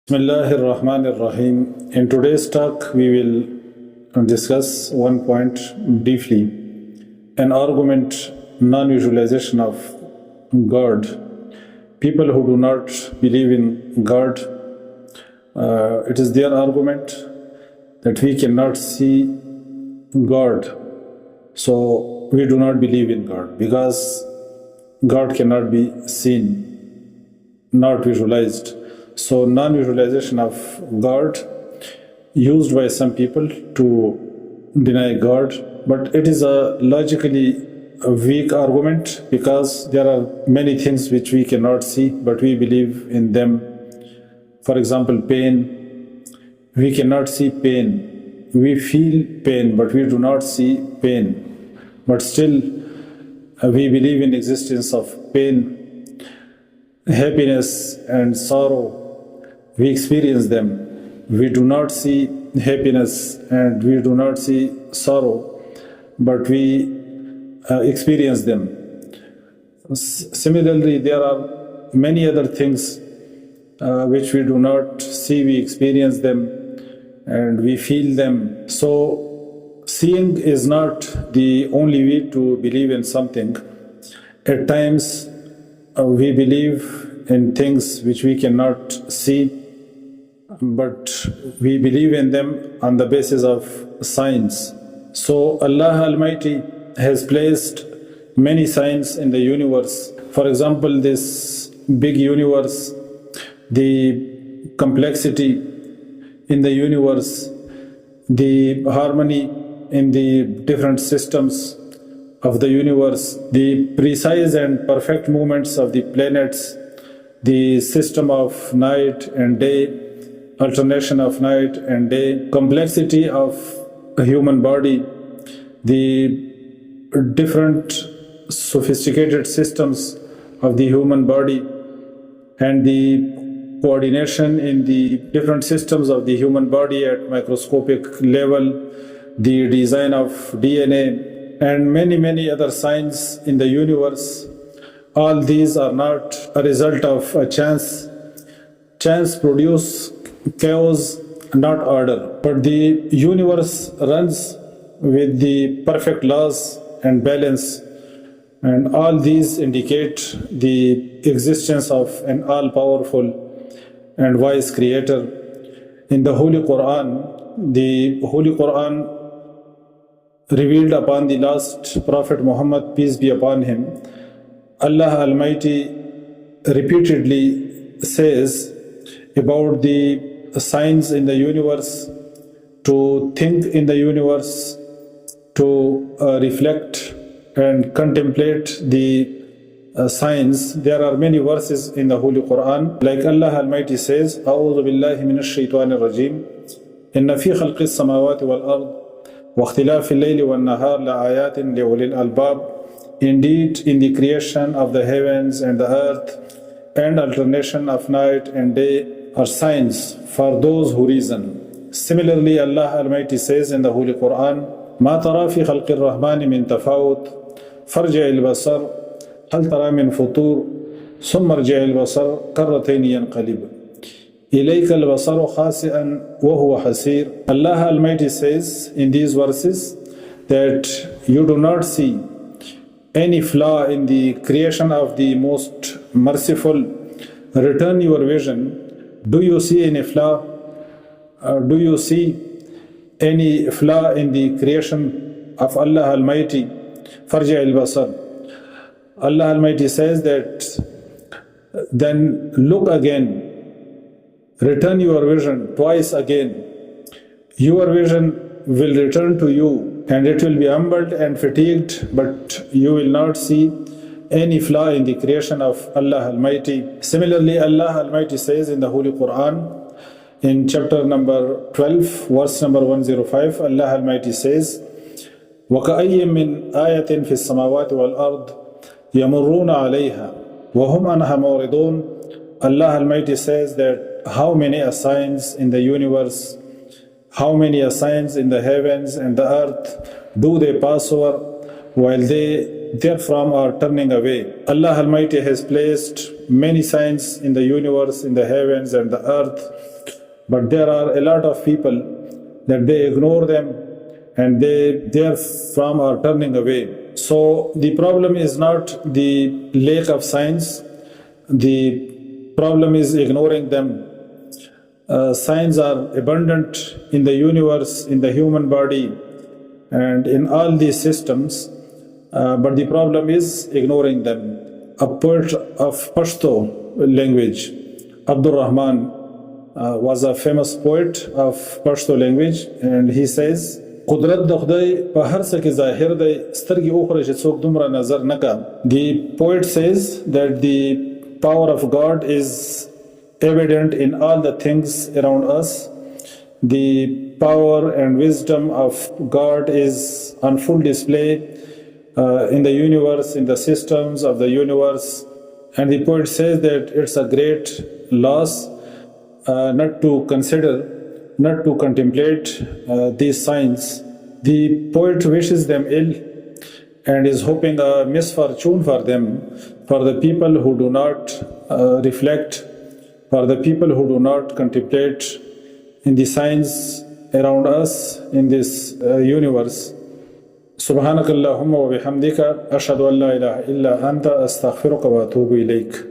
Bismillahir Rahmanir Rahim. In today's talk, we will discuss one point briefly, an argument, non-visualization of God. People who do not believe in God, it is their argument that we cannot see God, so we do not believe in God because God cannot be seen, not visualized. So non-visualization of God used by some people to deny God, but it is a logically weak argument because there are many things which we cannot see but we believe in them. For example, pain. We cannot see pain. We feel pain but we do not see pain. But still we believe in existence of pain. Happiness and sorrow, we experience them. We do not see happiness and we do not see sorrow, but we experience them. Similarly, there are many other things which we do not see, we experience them and we feel them. So seeing is not the only way to believe in something. At times we believe in things which we cannot see, but we believe in them on the basis of science. So Allah Almighty has placed many signs in the universe. For example, this big universe, the complexity in the universe, the harmony in the different systems of the universe, the precise and perfect movements of the planets, the system of night and day, alternation of night and day, complexity of a human body, the different sophisticated systems of the human body, and the coordination in the different systems of the human body at microscopic level, the design of DNA, and many other signs in the universe. All these are not a result of a chance. Chance produces chaos, not order. But the universe runs with the perfect laws and balance, and all these indicate the existence of an all-powerful and wise creator. In the Holy Qur'an revealed upon the last Prophet Muhammad, peace be upon him, Allah Almighty repeatedly says about the signs in the universe, to think in the universe, to reflect and contemplate the signs. There are many verses in the Holy Qur'an, like Allah Almighty says, أعوذ بالله من الشيطان الرجيم إن في خلق السماوات والأرض واختلاف الليل والنهار لآيات لأولي الألباب. Indeed, in the creation of the heavens and the earth and alternation of night and day are signs for those who reason. Similarly, Allah Almighty says in the Holy Qur'an, ما ترى في خلق الرحمن من تفاوت فارجع البصر هل ترى من فطور ثم ارجع البصر كرتين ينقلب إليك البصر خاسئا وهو حسير. Allah Almighty says in these verses that you do not see any flaw in the creation of the most merciful. Return your vision. Do you see any flaw? Do you see any flaw in the creation of Allah Almighty? Farja al-basar. Allah Almighty says that then look again. Return your vision twice again. Your vision will return to you and it will be humbled and fatigued, but you will not see any flaw in the creation of Allah Almighty. Similarly, Allah Almighty says in the Holy Qur'an, in chapter number 12, verse number 105, Allah Almighty says, وَكَأَيٍّ مِّنْ آيَةٍ فِي السَّمَاوَاتِ وَالْأَرْضِ يَمُرُّونَ عَلَيْهَا وَهُمْ عَنْهَا مُعْرِضُونَ. Allah Almighty says that how many signs in the universe, how many signs in the heavens and the earth do they pass over while they therefrom are turning away. Allah Almighty has placed many signs in the universe, in the heavens and the earth, But there are a lot of people that they ignore them and they therefrom are turning away. So the problem is not the lack of science, the problem is ignoring them. Signs are abundant in the universe, in the human body, and in all these systems, but the problem is ignoring them. A poet of Pashto language, Abdul Rahman, was a famous poet of Pashto language, and he says, قدرت د خدای په هر څه کې ظاهر دی سترګې اوخره چې څوک دومره نظر نه کا. The poet says that the power of God is evident in all the things around us. The power and wisdom of God is on full display in the universe, in the systems of the universe. And the poet says that it's a great loss not to consider, not to contemplate these signs. The poet wishes them ill and is hoping a misfortune for them, for the people who do not reflect, for the people who do not contemplate in the signs around us in this universe. سبحانك اللهم وبحمدك أشهد أن لا إله إلا أنت أستغفرك وأتوب إليك.